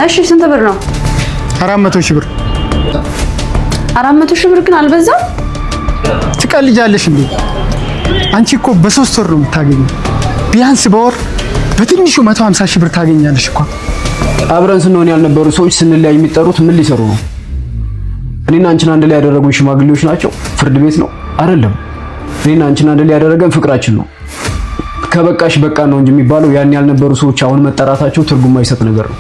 እሺ ስንት ብር ነው? 400 ሺህ ብር። 400 ሺህ ብር ግን አልበዛም? ትቀልጃለሽ እንዴ? አንቺ እኮ በ3 ወር ነው የምታገኘው። ቢያንስ በወር በትንሹ 150 ሺህ ብር ታገኛለሽ እኮ። አብረን ስንሆን ያልነበሩ ሰዎች ስንለያይ የሚጠሩት ምን ሊሰሩ ነው? እኔና አንቺን አንድ ላይ ያደረጉን ሽማግሌዎች ናቸው? ፍርድ ቤት ነው አይደለም። እኔና አንቺን አንድ ላይ ያደረገን ፍቅራችን ነው። ከበቃሽ በቃ ነው እንጂ የሚባለው ያን ያልነበሩ ሰዎች አሁን መጠራታቸው ትርጉም አይሰጥ ነገር ነው።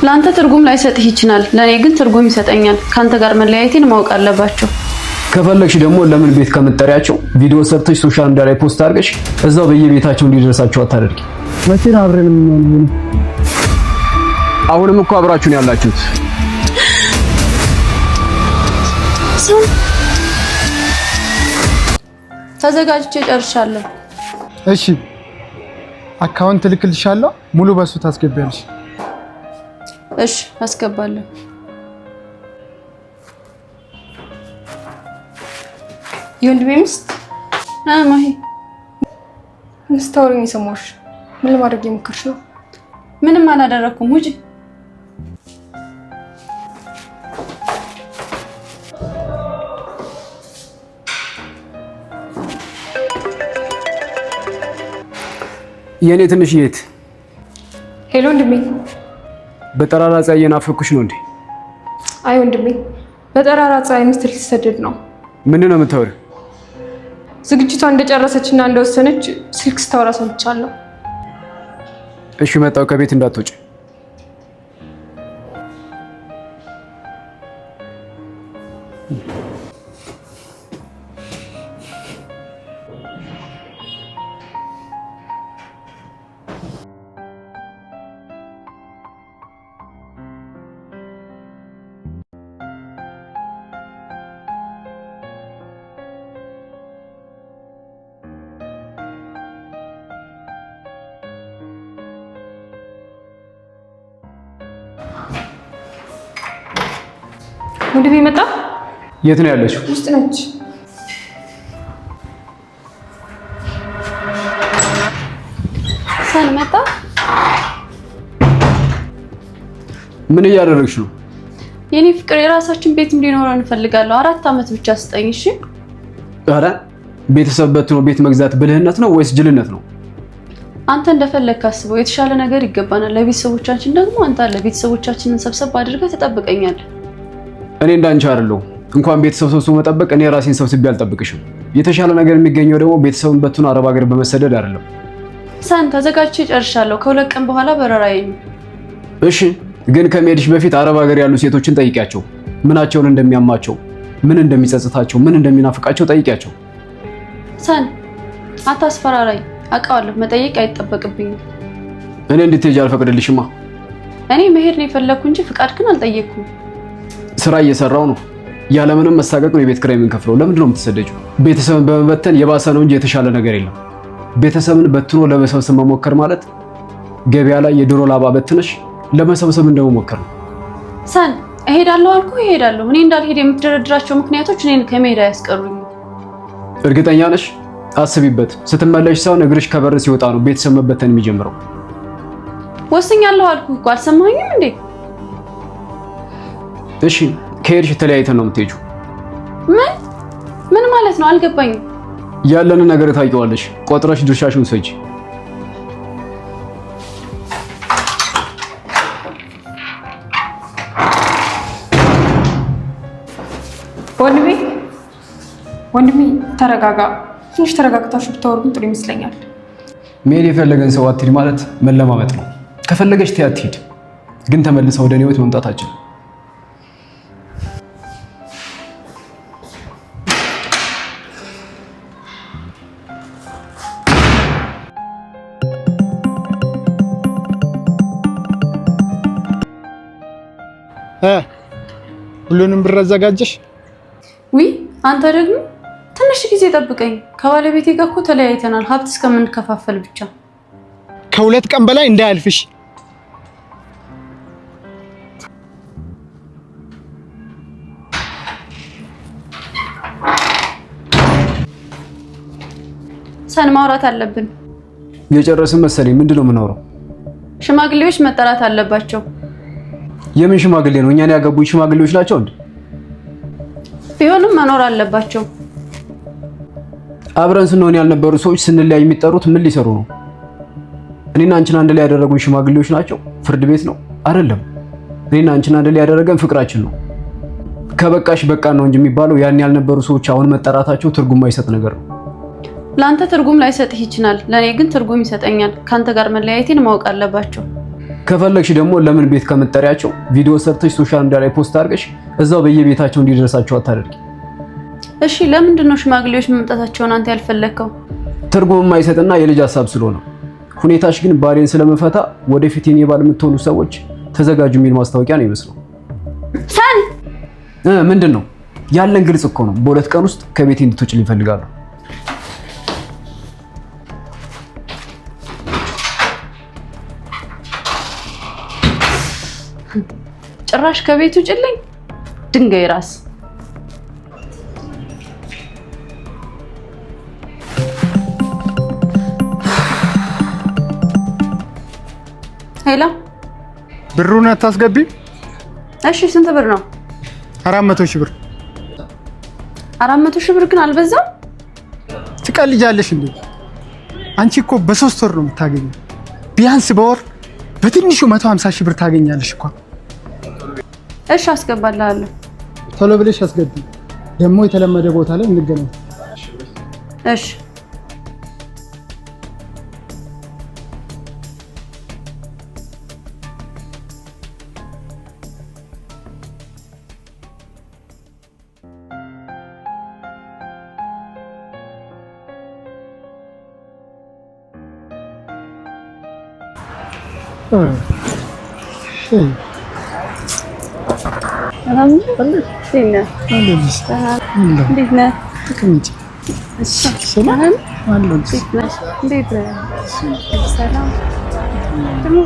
ለአንተ ትርጉም ላይሰጥህ ይችላል፣ ለኔ ግን ትርጉም ይሰጠኛል። ካንተ ጋር መለያየቴን ማወቅ አለባቸው። ከፈለግሽ ደግሞ ለምን ቤት ከምትጠሪያቸው ቪዲዮ ሰርተሽ ሶሻል ሚዲያ ላይ ፖስት አድርገሽ እዛው በየቤታቸው እንዲደርሳቸው አታደርጊ? መቼ ነው አብረን የምንሆነው? አሁንም እኮ አብራችሁን ያላችሁት። ተዘጋጅቼ ጨርሻለሁ። እሺ አካውንት ልክልሻለሁ፣ ሙሉ በሱ ታስገቢያለሽ። እሺ አስገባለሁ። የወንድሜ ሚስት ማሂ ምስታወሪኝ የሰማሁሽ። ምን ለማድረግ የሞከርሽ ነው? ምንም አላደረኩም። ውጪ። የኔ ትንሽ የት? ሄሎ ወንድሜ። በጠራራ ፀሐይ እየናፈኩሽ ነው እንዴ? አይ ወንድሜ፣ በጠራራ ፀሐይ ሚስት ልትሰደድ ነው። ምንድን ነው የምታወሪው? ዝግጅቷ እንደጨረሰችና እንደወሰነች ስልክ ስታወራ ሰምቻለሁ። እሺ መጣሁ። ከቤት እንዳትወጪ። ወንድሜ መጣ? የት ነው ያለችው? ውስጥ ነች። ሰን መጣ? ምን እያደረግሽ ነው? የኔ ፍቅር የራሳችን ቤት እንዲኖረን እንፈልጋለሁ። 4 ዓመት ብቻ ስጠኝ እሺ? ኧረ ቤተሰብ በትኖ ቤት መግዛት ብልህነት ነው ወይስ ጅልነት ነው? አንተ እንደፈለግህ አስበው። የተሻለ ነገር ይገባናል። ለቤተሰቦቻችን ደግሞ አንተ ለቤተሰቦቻችንን ሰብሰብ አድርገህ ትጠብቀኛለህ። እኔ እንዳንቺ አይደለሁም። እንኳን ቤተሰብ ሰብስቦ መጠበቅ እኔ ራሴን ሰብስቤ አልጠብቅሽም። የተሻለ ነገር የሚገኘው ደግሞ ቤተሰብን በትኖ አረብ ሀገር በመሰደድ አይደለም። ሰን ተዘጋጅቼ ጨርሻለሁ። ከ2 ቀን በኋላ በረራዬ ነው። እሺ ግን ከመሄድሽ በፊት አረብ ሀገር ያሉ ሴቶችን ጠይቂያቸው። ምናቸውን እንደሚያማቸው፣ ምን እንደሚጸጽታቸው፣ ምን እንደሚናፍቃቸው ጠይቂያቸው። ሰን አታስፈራራኝ። አውቃለሁ መጠየቅ አይጠበቅብኝም። እኔ እንድትሄጂ አልፈቅድልሽማ። እኔ መሄድ ነው የፈለኩ እንጂ ፍቃድ ግን አልጠየቅኩም። ስራ እየሰራው ነው። ያለምንም መሳቀቅ ነው የቤት ኪራይ የምንከፍለው። ለምንድን ነው የምትሰደጂው? ቤተሰብን በመበተን የባሰ ነው እንጂ የተሻለ ነገር የለም። ቤተሰብን በትኖ ለመሰብሰብ መሞከር ማለት ገበያ ላይ የድሮ ላባ በትነሽ ለመሰብሰብ እንደመሞከር ነው። ሰን እሄዳለሁ አልኩ፣ እሄዳለሁ። እኔ እንዳልሄድ የምትደረድራቸው ምክንያቶች እኔን ከመሄድ አያስቀሩኝ። እርግጠኛ ነሽ? አስቢበት። ስትመለሽ ሳይሆን እግርሽ ከበር ሲወጣ ነው ቤተሰብ መበተን የሚጀምረው። ወስኛለሁ አልኩ እኮ አልሰማኝም እንዴ? እሺ ከሄድሽ ተለያይተን ነው የምትሄጂው። ምን ማለት ነው? አልገባኝም። ያለንን ነገር ታውቂዋለሽ። ቆጥረሽ ድርሻሽን ውሰጂ። ወንድሜ ተረጋጋ። ትንሽ ተረጋግታችሁ ብታወሩ ጥሩ ይመስለኛል። መሄድ የፈለገን ሰው አትሂድ ማለት መለማመጥ ነው። ከፈለገች ትያት ትሂድ፣ ግን ተመልሳ ወደ እኔ ህይወት መምጣት አትችልም። ሁሉንም ብር አዘጋጀሽ? ውይ አንተ ደግሞ ትንሽ ጊዜ ጠብቀኝ። ከባለቤቴ ጋር እኮ ተለያይተናል፣ ሀብት እስከምንከፋፈል ብቻ። ከ2 ቀን በላይ እንዳያልፍሽ። ሰን ማውራት አለብን። የጨረስን መሰለኝ። ምንድነው የምናወራው? ሽማግሌዎች መጠራት አለባቸው። የምን ሽማግሌ ነው? እኛን ያገቡኝ ሽማግሌዎች ናቸው እንዴ? ቢሆንም መኖር አለባቸው። አብረን ስንሆን ያልነበሩ ሰዎች ስንለያይ የሚጠሩት ምን ሊሰሩ ነው? እኔና አንቺን አንድ ላይ ያደረጉኝ ሽማግሌዎች ናቸው? ፍርድ ቤት ነው? አይደለም። እኔና አንቺን አንድ ላይ ያደረገን ፍቅራችን ነው። ከበቃሽ በቃ ነው እንጂ የሚባለው ያን ያልነበሩ ሰዎች አሁን መጠራታቸው ትርጉም ማይሰጥ ነገር ነው። ላንተ ትርጉም ላይሰጥህ ይችላል፣ ለኔ ግን ትርጉም ይሰጠኛል። ካንተ ጋር መለያየቴን ማወቅ አለባቸው። ከፈለግሽ ደግሞ ለምን ቤት ከምትጠሪያቸው ቪዲዮ ሰርተሽ ሶሻል ሚዲያ ላይ ፖስት አድርገሽ እዛው በየቤታቸው እንዲደርሳቸው አታደርጊ? እሺ ለምንድን ነው ሽማግሌዎች መምጣታቸውን አንተ ያልፈለከው? ትርጉም የማይሰጥና የልጅ ሀሳብ ስለሆነ። ሁኔታሽ ግን ባሌን ስለመፈታ ወደፊት የኔ ባል የምትሆኑ ሰዎች ተዘጋጁ የሚል ማስታወቂያ ነው ይመስለው። ሳን ምንድን ነው ያለን? ግልጽ እኮ ነው። በሁለት ቀን ውስጥ ከቤቴ እንድትወጪልኝ እፈልጋለሁ። ጭራሽ ከቤቱ ጭልኝ ድንጋይ ራስ። ሄሎ ብሩን አታስገቢ? እሺ ስንት ብር ነው? 400 ሺህ ብር። 400 ሺህ ብር ግን አልበዛም? ትቀልጃለሽ እንዴ? አንቺ እኮ በ3 ወር ነው የምታገኘው። ቢያንስ በወር በትንሹ 150 ሺህ ብር ታገኛለሽ እኮ። እሺ አስገባልሃለሁ። ቶሎ ብለሽ አስገቢ። ደግሞ የተለመደ ቦታ ላይ እንገናኝ። እሺ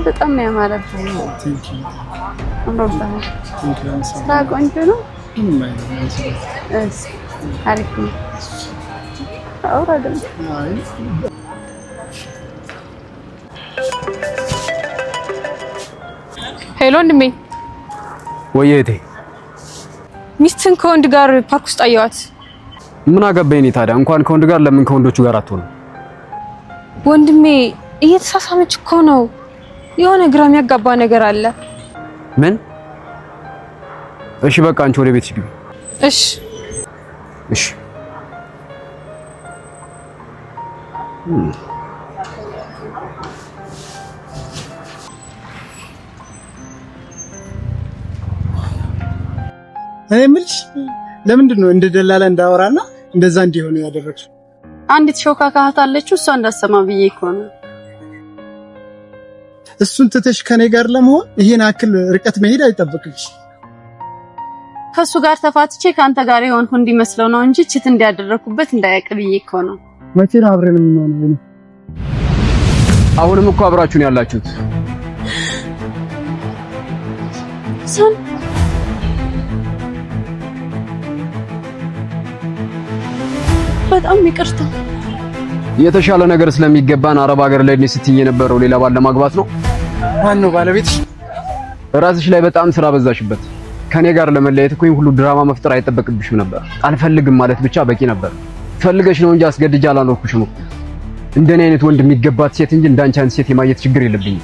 በጣም ነው ያማረብህ። ስራ ቆንጆ ነው። አሪፍ ነው። አውራደም ሄሎ ወንድሜ። ወይ እህቴ፣ ሚስትን ከወንድ ጋር ፓርክ ውስጥ አየዋት። ምን አገባኝ እኔ ታዲያ? እንኳን ከወንድ ጋር ለምን ከወንዶቹ ጋር አትሆንም? ወንድሜ እየተሳሳመች እኮ ነው። የሆነ ግራ የሚያጋባ ነገር አለ። ምን? እሺ በቃ አንቺ ወደ ቤትሽ ግቢ። እሺ እሺ። እኔ የምልሽ ለምንድን ነው እንደ ደላላ እንዳወራና እንደዛ እንዲሆን ያደረግሽው? አንዲት ሾካካ እህት አለችው፣ እሷ እንዳሰማ ብዬ እኮ ነው። እሱን ትተሽ ከኔ ጋር ለመሆን ይሄን አክል ርቀት መሄድ አይጠበቅብሽ። ከሱ ጋር ተፋትቼ ካንተ ጋር የሆንኩ እንዲመስለው ነው እንጂ ቺት እንዲያደረኩበት እንዳያቅ ብዬ እኮ ነው። መቼ ነው አብረን የምንሆነው? አሁንም እኮ አብራችሁ ነው ያላችሁት። ሰን በጣም ይቅርታ። የተሻለ ነገር ስለሚገባን አረብ ሀገር ላይ ስትይ የነበረው ሌላ ባል ለማግባት ነው። ማን ነው ባለቤትሽ? ራስሽ ላይ በጣም ስራ በዛሽበት። ከኔ ጋር ለመለየት እኮ ሁሉ ድራማ መፍጠር አይጠበቅብሽም ነበር። አልፈልግም ማለት ብቻ በቂ ነበር። ፈልገሽ ነው እንጂ አስገድጄ አላኖርኩሽም። እንደኔ አይነት ወንድ የሚገባት ሴት እንጂ እንዳንቺ አይነት ሴት የማየት ችግር የለብኝም።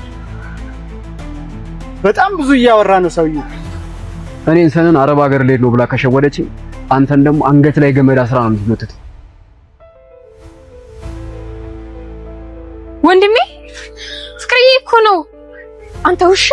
በጣም ብዙ እያወራ ነው ሰውዬው። እኔን ሰነን አረብ ሀገር ልሄድ ነው ብላ ከሸወደችኝ፣ አንተን ደግሞ አንገት ላይ ገመድ አስራ ነው የምትሞትት። ወንድሜ ፍቅርዬ እኮ ነው። አንተ ውሻ